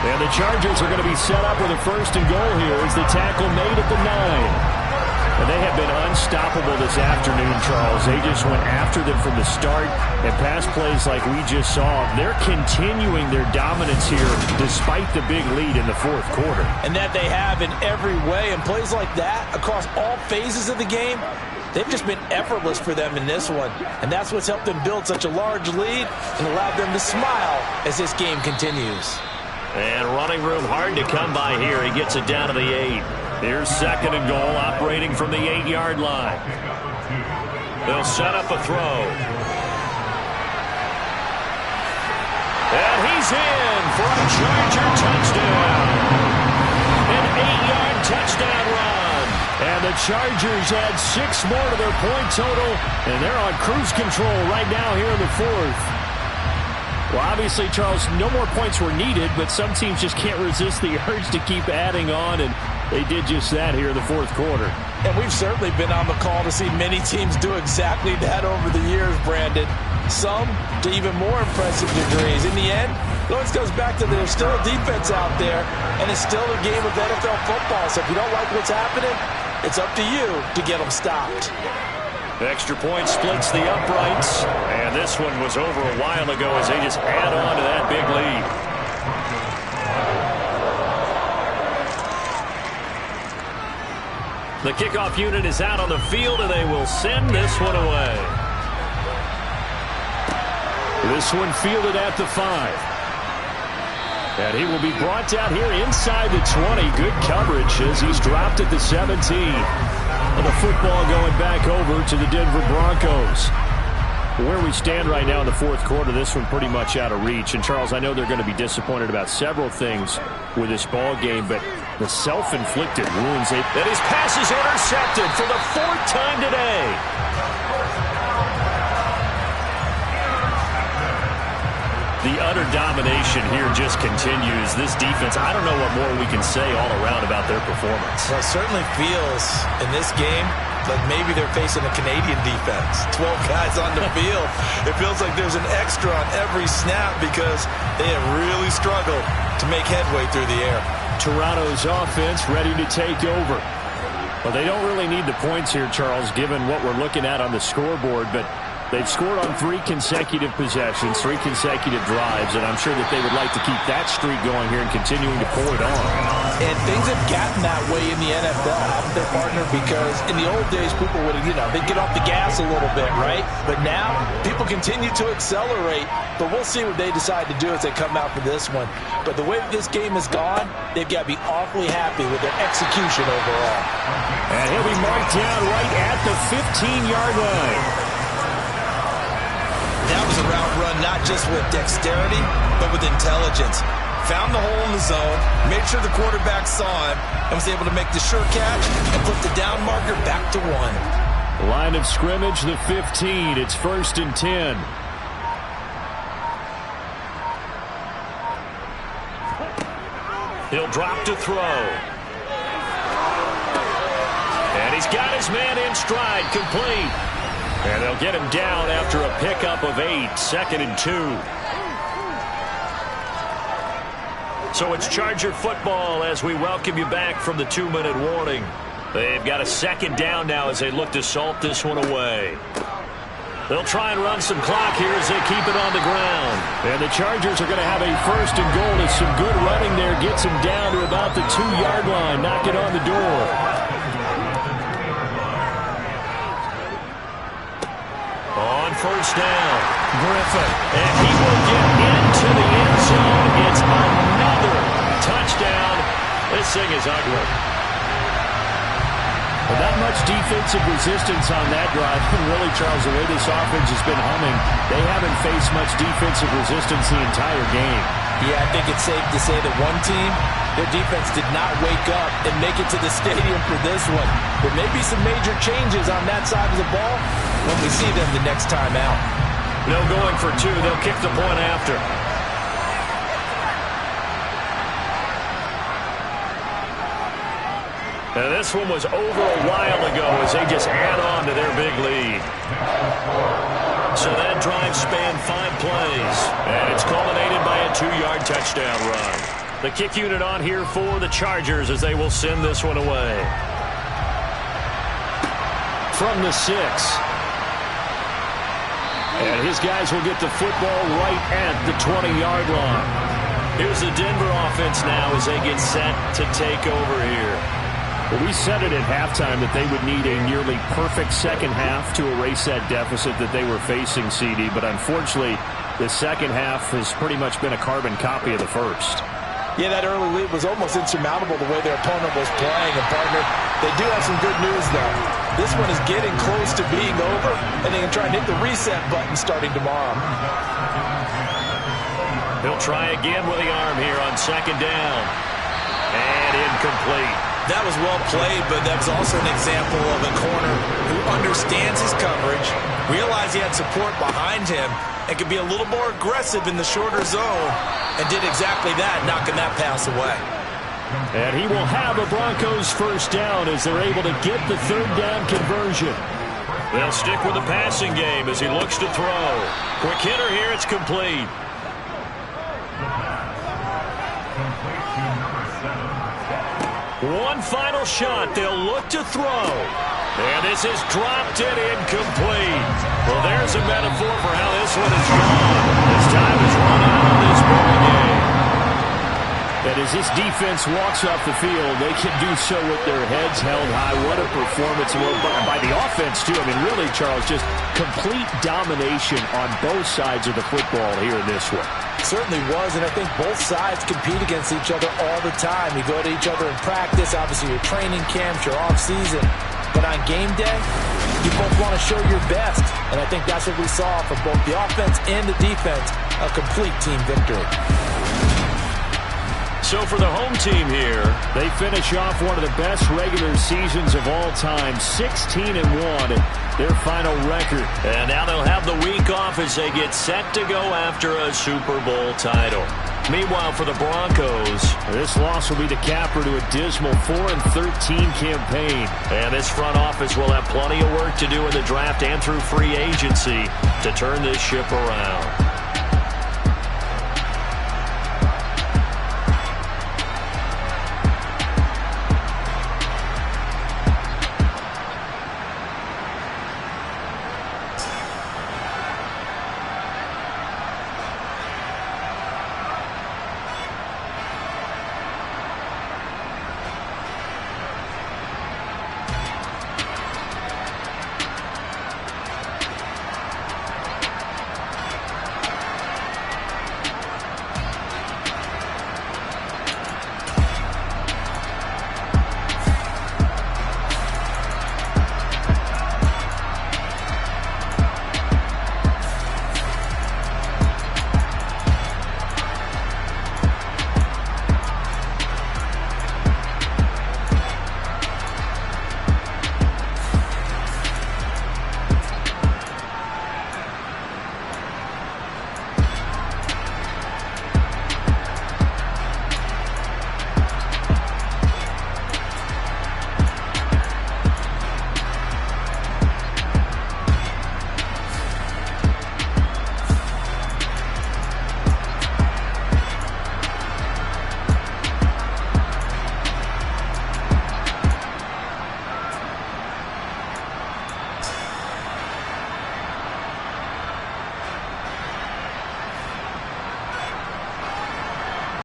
And the Chargers are going to be set up with a 1st and goal here as the tackle made at the 9. And they have been unstoppable this afternoon, Charles. They just went after them from the start and pass plays like we just saw. They're continuing their dominance here despite the big lead in the 4th quarter.
And that they have in every way. And plays like that across all phases of the game, they've just been effortless for them in this one. And that's what's helped them build such a large lead and allowed them to smile as this game continues.
And running room hard to come by here. He gets it down to the 8. Here's 2nd and goal, operating from the 8-yard line. They'll set up a throw. And he's in for a Charger touchdown. An 8-yard touchdown run. And the Chargers add 6 more to their point total, and they're on cruise control right now here in the 4th.
Well, obviously, Charles, no more points were needed, but some teams just can't resist the urge to keep adding on, and they did just that here in the 4th quarter.
And we've certainly been on the call to see many teams do exactly that over the years, Brandon. Some to even more impressive degrees. In the end, it always goes back to there's still a defense out there, and it's still a game of NFL football. So if you don't like what's happening, it's up to you to get them stopped.
Extra point splits the uprights, and this one was over a while ago as they just add on to that big lead. The kickoff unit is out on the field, and they will send this one away.
This one fielded at the 5. And he will be brought down here inside the 20. Good coverage as he's dropped at the 17. And the football going back over to the Denver Broncos. Where we stand right now in the 4th quarter, this one pretty much out of reach. And, Charles, I know they're going to be disappointed about several things with this ball game, but the self-inflicted wounds.
And his pass is intercepted for the 4th time today. The utter domination here just continues. This defense, I don't know what more we can say all around about their performance.
Well, it certainly feels in this game like maybe they're facing a Canadian defense. 12 guys on the field. It feels like there's an extra on every snap because they have really struggled to make headway through the air.
Toronto's offense ready to take over. Well, they don't really need the points here, Charles, given what we're looking at on the scoreboard, but they've scored on 3 consecutive possessions, 3 consecutive drives, and I'm sure that they would like to keep that streak going here and continuing to pull it on.
And things have gotten that way in the NFL, haven't they, partner? Because in the old days, people would, they'd get off the gas a little bit, right? But now, people continue to accelerate, but we'll see what they decide to do as they come out for this one. But the way that this game has gone, they've got to be awfully happy with their execution overall.
And he'll be marked down right at the 15-yard line.
That was a route run not just with dexterity, but with intelligence. Found the hole in the zone, made sure the quarterback saw him, and was able to make the sure catch and put the down marker back to 1.
Line of scrimmage, the 15. It's 1st and 10.
He'll drop to throw. And he's got his man in stride, complete. And they'll get him down after a pickup of 8, 2nd and 2. So it's Charger football as we welcome you back from the 2-minute warning. They've got a 2nd down now as they look to salt this one away. They'll try and run some clock here as they keep it on the ground.
And the Chargers are going to have a 1st and goal as some good running there gets him down to about the 2-yard line. Knock it on the door.
On first down. Griffin, and he will get into the end zone. It's another touchdown. This thing is ugly.
Well, not much defensive resistance on that drive. Really, Charles, the way this offense has been humming, they haven't faced much defensive resistance the entire game.
Yeah, I think it's safe to say that one team, their defense did not wake up and make it to the stadium for this one. There may be some major changes on that side of the ball when we see them the next time out.
No going for two. They'll kick the point after. And this one was over a while ago as they just add on to their big lead. So that drive spanned 5 plays. And it's culminated by a 2-yard touchdown run. The kick unit on here for the Chargers as they will send this one away.
From the 6. And his guys will get the football right at the 20-yard line.
Here's the Denver offense now as they get set to take over here.
Well, we said it at halftime that they would need a nearly perfect second half to erase that deficit that they were facing, CD. But unfortunately, the second half has pretty much been a carbon copy of the first.
Yeah, that early lead was almost insurmountable the way their opponent was playing. And, partner, they do have some good news, though. This one is getting close to being over, and they can try and hit the reset button starting tomorrow.
He'll try again with the arm here on second down. And incomplete.
That was well played, but that was also an example of a corner who understands his coverage, realized he had support behind him, and could be a little more aggressive in the shorter zone, and did exactly that, knocking that pass away.
And he will have a Broncos first down as they're able to get the third down conversion.
They'll stick with the passing game as he looks to throw. Quick hitter here, it's complete. One final shot. They'll look to throw. And this is dropped and incomplete. Well, there's a metaphor for how this one is gone. This time is run out of this ball game.
And as this defense walks off the field, they can do so with their heads held high. What a performance by the offense, too. I mean, really, Charles, just complete domination on both sides of the football here in this one.
Certainly was, and I think both sides compete against each other all the time. You go to each other in practice, obviously your training camps, your off-season. But on game day, you both want to show your best. And I think that's what we saw from both the offense and the defense, a complete team victory.
So for the home team here,
they finish off one of the best regular seasons of all time, 16-1, their final record.
And now they'll have the week off as they get set to go after a Super Bowl title. Meanwhile, for the Broncos,
this loss will be the capper to a dismal 4-13 campaign.
And this front office will have plenty of work to do in the draft and through free agency to turn this ship around.